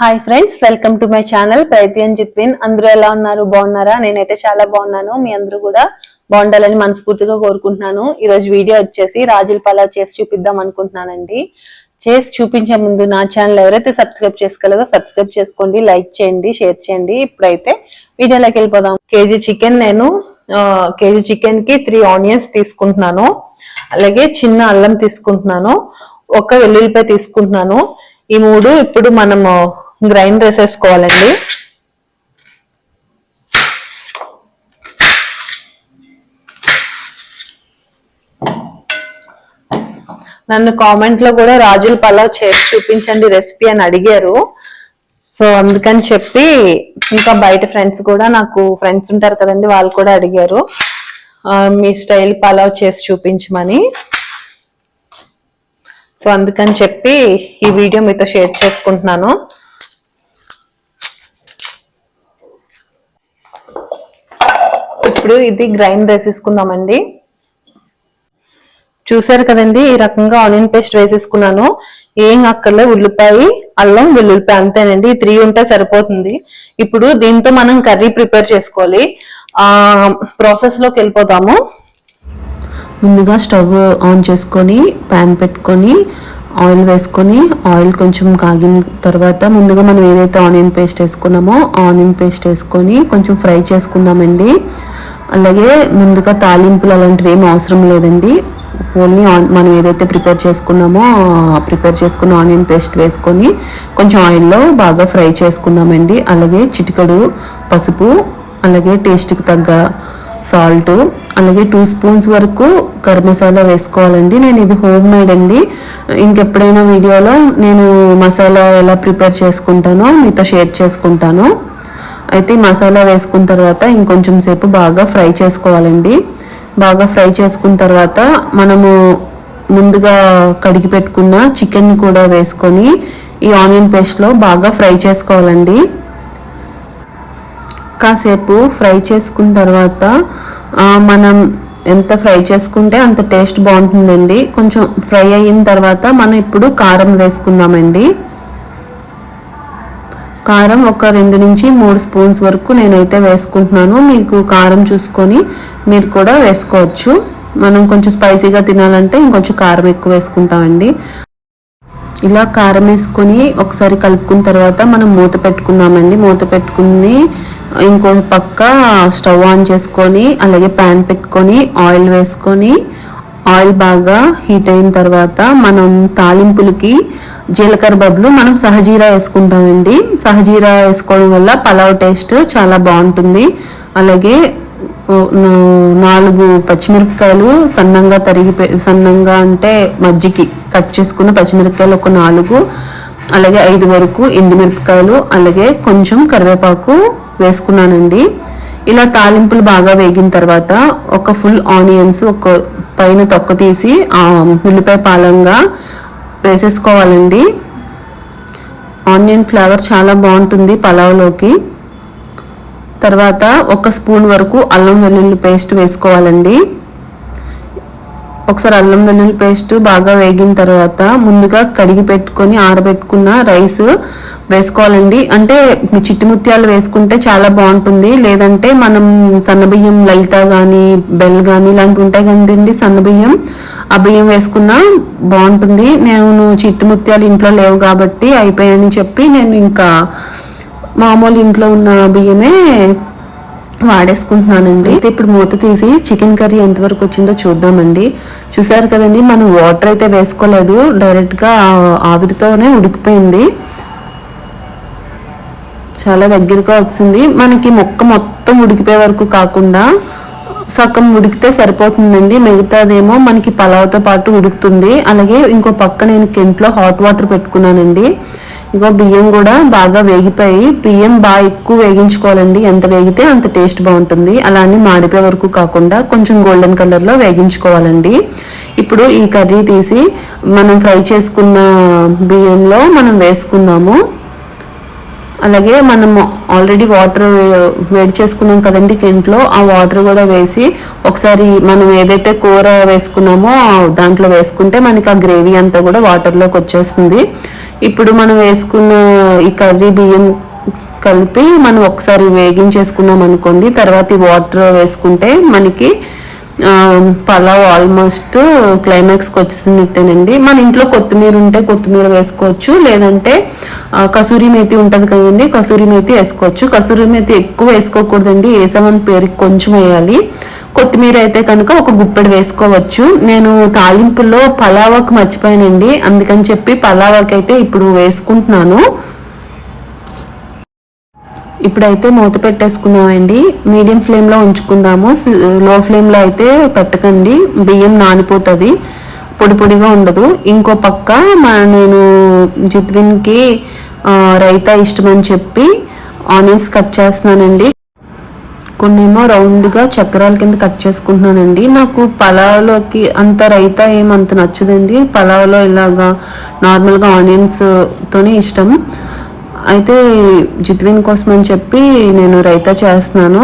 Hi friends, welcome to my channel ప్రయత్ని and జిత్విన్. అందరూ ఎలా ఉన్నారు? బాగున్నారా? నేనైతే చాలా బాగున్నాను. మీ అందరూ కూడా బాగుండాలని మనస్ఫూర్తిగా కోరుకుంటున్నాను. ఈ రోజు వీడియో వచ్చేసి రాజుల పలావ్ చేసి చూపిద్దాం అనుకుంటున్నానండి. చేసి చూపించే ముందు నా ఛానల్ ఎవరైతే సబ్స్క్రైబ్ చేసుకోలేదో సబ్స్క్రైబ్ చేసుకోండి, లైక్ చేయండి, షేర్ చేయండి. ఇప్పుడైతే వీడియోలోకి వెళ్ళిపోదాం. కేజీ చికెన్ నేను కేజీ చికెన్ కి 3 ఆనియన్స్ తీసుకుంటున్నాను. అలాగే చిన్న అల్లం తీసుకుంటున్నాను, ఒక వెల్లుల్లిపాయ తీసుకుంటున్నాను. ఈ 3 ఇప్పుడు మనము గ్రైండ్ వేసేసుకోవాలండి. నన్ను కామెంట్ లో కూడా రాజుల పలావ్ చేసి చూపించండి రెసిపీ అని అడిగారు. సో అందుకని చెప్పి ఇంకా బయట ఫ్రెండ్స్ కూడా, నాకు ఫ్రెండ్స్ ఉంటారు కదండి, వాళ్ళు కూడా అడిగారు మీ స్టైల్ పలావ్ చేసి చూపించమని. సో అందుకని చెప్పి ఈ వీడియో మీతో షేర్ చేసుకుంటున్నాను. ఇప్పుడు ఇది గ్రైండ్ వేసేసుకుందామండి. చూసారు కదండి, ఈ రకంగా ఆనియన్ పేస్ట్ వేసేసుకున్నాను. ఏం అక్కర్లే, ఉల్లిపాయ, అల్లం, వెల్లుల్లిపాయ అంతేనండి. 3 ఉంటే సరిపోతుంది. ఇప్పుడు దీంతో మనం కర్రీ ప్రిపేర్ చేసుకోవాలి. ప్రాసెస్ లోకి వెళ్ళిపోదాము. ముందుగా స్టవ్ ఆన్ చేసుకొని ప్యాన్ పెట్టుకొని ఆయిల్ వేసుకొని, ఆయిల్ కొంచెం కాగిన తర్వాత ముందుగా మనం ఏదైతే ఆనియన్ పేస్ట్ వేసుకున్నామో ఆనియన్ పేస్ట్ వేసుకొని కొంచెం ఫ్రై చేసుకుందామండి. అలాగే ముందుగా తాలింపులు అలాంటివి ఏమి అవసరం లేదండి. ఓన్లీ మనం ఏదైతే ప్రిపేర్ చేసుకున్న ఆనియన్ పేస్ట్ వేసుకొని కొంచెం ఆయిల్లో బాగా ఫ్రై చేసుకుందామండి. అలాగే చిటికెడు పసుపు, అలాగే టేస్ట్కి తగ్గ సాల్ట్, అలాగే 2 స్పూన్స్ వరకు గరం మసాలా వేసుకోవాలండి. నేను ఇది హోమ్ మేడ్ అండి. ఇంకెప్పుడైనా వీడియోలో నేను మసాలా ఎలా ప్రిపేర్ చేసుకుంటానో మీతో షేర్ చేసుకుంటాను. అయితే మసాలా వేసుకున్న తర్వాత ఇంకొంచెం సేపు బాగా ఫ్రై చేసుకోవాలండి. బాగా ఫ్రై చేసుకున్న తర్వాత మనము ముందుగా కడిగి పెట్టుకున్న చికెన్ కూడా వేసుకొని ఈ ఆనియన్ పేస్ట్లో బాగా ఫ్రై చేసుకోవాలండి. కాసేపు ఫ్రై చేసుకున్న తర్వాత మనం ఎంత ఫ్రై చేసుకుంటే అంత టేస్ట్ బాగుంటుందండి. కొంచెం ఫ్రై అయిన తర్వాత మనం ఇప్పుడు కారం వేసుకుందామండి. కారం ఒక 2 నుంచి 3 స్పూన్స్ వరకు నేనైతే వేసుకుంటున్నాను. మీకు కారం చూసుకొని మీరు కూడా వేసుకోవచ్చు. మనం కొంచెం స్పైసీగా తినాలంటే ఇంకొంచెం కారం ఎక్కువ వేసుకుంటామండి. ఇలా కారం వేసుకొని ఒకసారి కలుపుకున్న తర్వాత మనం మూత పెట్టుకుందామండి. మూత పెట్టుకుని ఇంకో పక్క స్టవ్ ఆన్ చేసుకొని అలాగే ప్యాన్ పెట్టుకొని ఆయిల్ వేసుకొని, ఆయిల్ బాగా హీట్ అయిన తర్వాత మనం తాలింపులకి జీలకర్ర బదులు మనం సహజీరా వేసుకుంటామండి. సహజీరా వేసుకోవడం వల్ల పలావ్ టేస్ట్ చాలా బాగుంటుంది. అలాగే 4 పచ్చిమిరపకాయలు సన్నంగా అంటే మజ్జికి కట్ చేసుకున్న పచ్చిమిరపకాయలు ఒక 4, అలాగే 5 వరకు ఎండుమిరపకాయలు, అలాగే కొంచెం కరివేపాకు వేసుకున్నానండి. ఇలా తాలింపులు బాగా వేగిన తర్వాత ఒక ఫుల్ ఆనియన్స్ ఒక పైన తొక్క తీసి ఉల్లిపాయ పాలంగా వేసేసుకోవాలండి. ఆనియన్ ఫ్లేవర్ చాలా బాగుంటుంది పలావ్లోకి. తర్వాత 1 స్పూన్ వరకు అల్లం వెల్లుల్లి పేస్ట్ వేసుకోవాలండి. ఒకసారి అల్లం వెల్లుల్లి పేస్ట్ బాగా వేగిన తర్వాత ముందుగా కడిగి పెట్టుకొని ఆరబెట్టుకున్న రైస్ వేసుకోవాలండి. అంటే చిట్టి ముత్యాలు వేసుకుంటే చాలా బాగుంటుంది. లేదంటే మనం సన్నబియ్యం, లలిత కానీ బెల్ కానీ ఇలాంటివి ఉంటాయి కదండి సన్నబియ్యం, ఆ బియ్యం వేసుకున్నా బాగుంటుంది. నేను చిట్టి ముత్యాలు ఇంట్లో లేవు కాబట్టి అయిపోయాయని చెప్పి నేను ఇంకా మామూలు ఇంట్లో ఉన్న బియ్యమే వాడేసుకుంటున్నానండి. అయితే ఇప్పుడు మూత తీసి చికెన్ కర్రీ ఎంతవరకు వచ్చిందో చూద్దామండి. చూసారు కదండి, మనం వాటర్ అయితే వేసుకోలేదు, డైరెక్ట్గా ఆవిరితోనే ఉడికిపోయింది. చాలా దగ్గరగా వచ్చింది. మనకి ముక్క మొత్తం ఉడికిపోయే వరకు కాకుండా సగం ఉడికితే సరిపోతుందండి. మిగతాదేమో మనకి పలావ్తో పాటు ఉడుకుతుంది. అలాగే ఇంకో పక్క నేను కెంట్లో హాట్ వాటర్ పెట్టుకున్నానండి. ఇగో బియ్యం కూడా బాగా వేగిపోయి, బియ్యం బాగా ఎక్కువ వేగించుకోవాలండి. ఎంత వేగితే అంత టేస్ట్ బాగుంటుంది. అలానే మాడిపోయే వరకు కాకుండా కొంచెం గోల్డెన్ కలర్లో వేగించుకోవాలండి. ఇప్పుడు ఈ కర్రీ తీసి మనం ఫ్రై చేసుకున్న బియ్యంలో మనం వేసుకుందాము. అలాగే మనం ఆల్రెడీ వాటర్ వేడి చేసుకున్నాం కదండి కెంట్లో, ఆ వాటర్ కూడా వేసి ఒకసారి మనం ఏదైతే కూర వేసుకున్నామో దాంట్లో వేసుకుంటే మనకి ఆ గ్రేవీ అంతా కూడా వాటర్లోకి వచ్చేస్తుంది. ఇప్పుడు మనం వేసుకున్న ఈ కర్రీ బియ్యం కలిపి మనం ఒకసారి వేగించేసుకున్నాం అనుకోండి, తర్వాత ఈ వాటర్ వేసుకుంటే మనకి పలావ్ ఆల్మోస్ట్ క్లైమాక్స్కి వచ్చేసినట్టేనండి. మన ఇంట్లో కొత్తిమీర ఉంటే కొత్తిమీర వేసుకోవచ్చు, లేదంటే కసూరి మేతి ఉంటుంది కదండి, కసూరి మేతి వేసుకోవచ్చు. కసూరి మేతి ఎక్కువ వేసుకోకూడదండి, వేసామని పేరుకి కొంచెం వేయాలి. కొత్తిమీర అయితే కనుక ఒక గుప్పెడు వేసుకోవచ్చు. నేను తాలింపుల్లో పలావాకు మర్చిపోయానండి, అందుకని చెప్పి పలావాకి అయితే ఇప్పుడు వేసుకుంటున్నాను. ఇప్పుడైతే మూత పెట్టేసుకుందామండి. మీడియం ఫ్లేమ్లో ఉంచుకుందాము, లో ఫ్లేమ్లో అయితే పెట్టకండి, బియ్యం నానిపోతుంది, పొడి పొడిగా ఉండదు. ఇంకో పక్క నేను జిత్విన్కి రైతా ఇష్టమని చెప్పి ఆనియన్స్ కట్ చేస్తున్నానండి. కొన్నేమో రౌండ్గా చక్రాల కింద కట్ చేసుకుంటున్నానండి. నాకు పలావ్లోకి అంత రైతా ఏమంత నచ్చదండి, పలావ్లో ఇలాగా నార్మల్గా ఆనియన్స్తోనే ఇష్టం. అయితే జిత్విన్ కోసం అని చెప్పి నేను రైతా చేస్తున్నాను.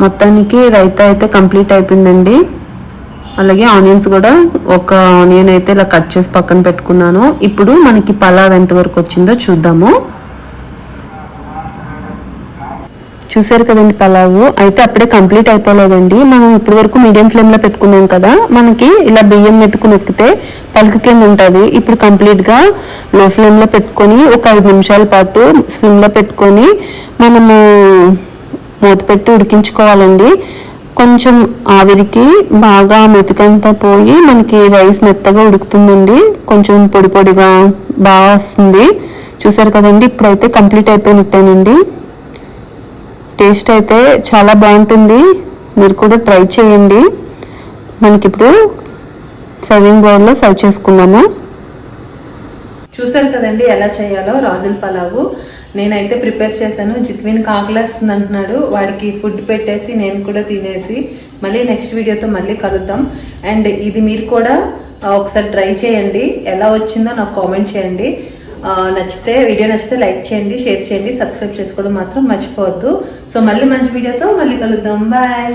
మొత్తానికి రైతా అయితే కంప్లీట్ అయిపోయిందండి. అలాగే ఆనియన్స్ కూడా ఒక ఆనియన్ అయితే ఇలా కట్ చేసి పక్కన పెట్టుకున్నాను. ఇప్పుడు మనకి పలావ్ ఎంతవరకు వచ్చిందో చూద్దాము. చూసారు కదండి, పలావ్ అయితే అప్పుడే కంప్లీట్ అయిపోలేదండి. మనం ఇప్పటి వరకు మీడియం ఫ్లేమ్లో పెట్టుకున్నాం కదా, మనకి ఇలా బియ్యం మెతుకుని ఎక్కితే పలుకు కింద ఉంటుంది. ఇప్పుడు కంప్లీట్గా లో ఫ్లేమ్లో పెట్టుకొని ఒక 5 నిమిషాల పాటు స్లిమ్లో పెట్టుకొని మనము మూత పెట్టి ఉడికించుకోవాలండి. కొంచెం ఆవిరికి బాగా మెతుకంతా పోయి మనకి రైస్ మెత్తగా ఉడుకుతుందండి, కొంచెం పొడి పొడిగా బాగా వస్తుంది. చూసారు కదండి, ఇప్పుడైతే కంప్లీట్ అయిపోయినట్టేనండి. టేస్ట్ అయితే చాలా బాగుంటుంది, మీరు కూడా ట్రై చేయండి. మనకిప్పుడు సర్వింగ్ బౌల్లో సర్వ్ చేసుకుందాము. చూసారు కదండి ఎలా చేయాలో రాజుల పలావు. నేనైతే ప్రిపేర్ చేశాను. జిత్విన్ ఆకలేస్తుంది అంటున్నాడు, వాడికి ఫుడ్ పెట్టేసి నేను కూడా తినేసి మళ్ళీ నెక్స్ట్ వీడియోతో మళ్ళీ కలుద్దాం. అండ్ ఇది మీరు కూడా ఒకసారి ట్రై చేయండి, ఎలా వచ్చిందో నాకు కామెంట్ చేయండి. వీడియో నచ్చితే లైక్ చేయండి, షేర్ చేయండి, సబ్స్క్రైబ్ చేసుకోవడం మాత్రం మర్చిపోవద్దు. సో మళ్ళీ మంచి వీడియోతో మళ్ళీ కలుద్దాం. బాయ్.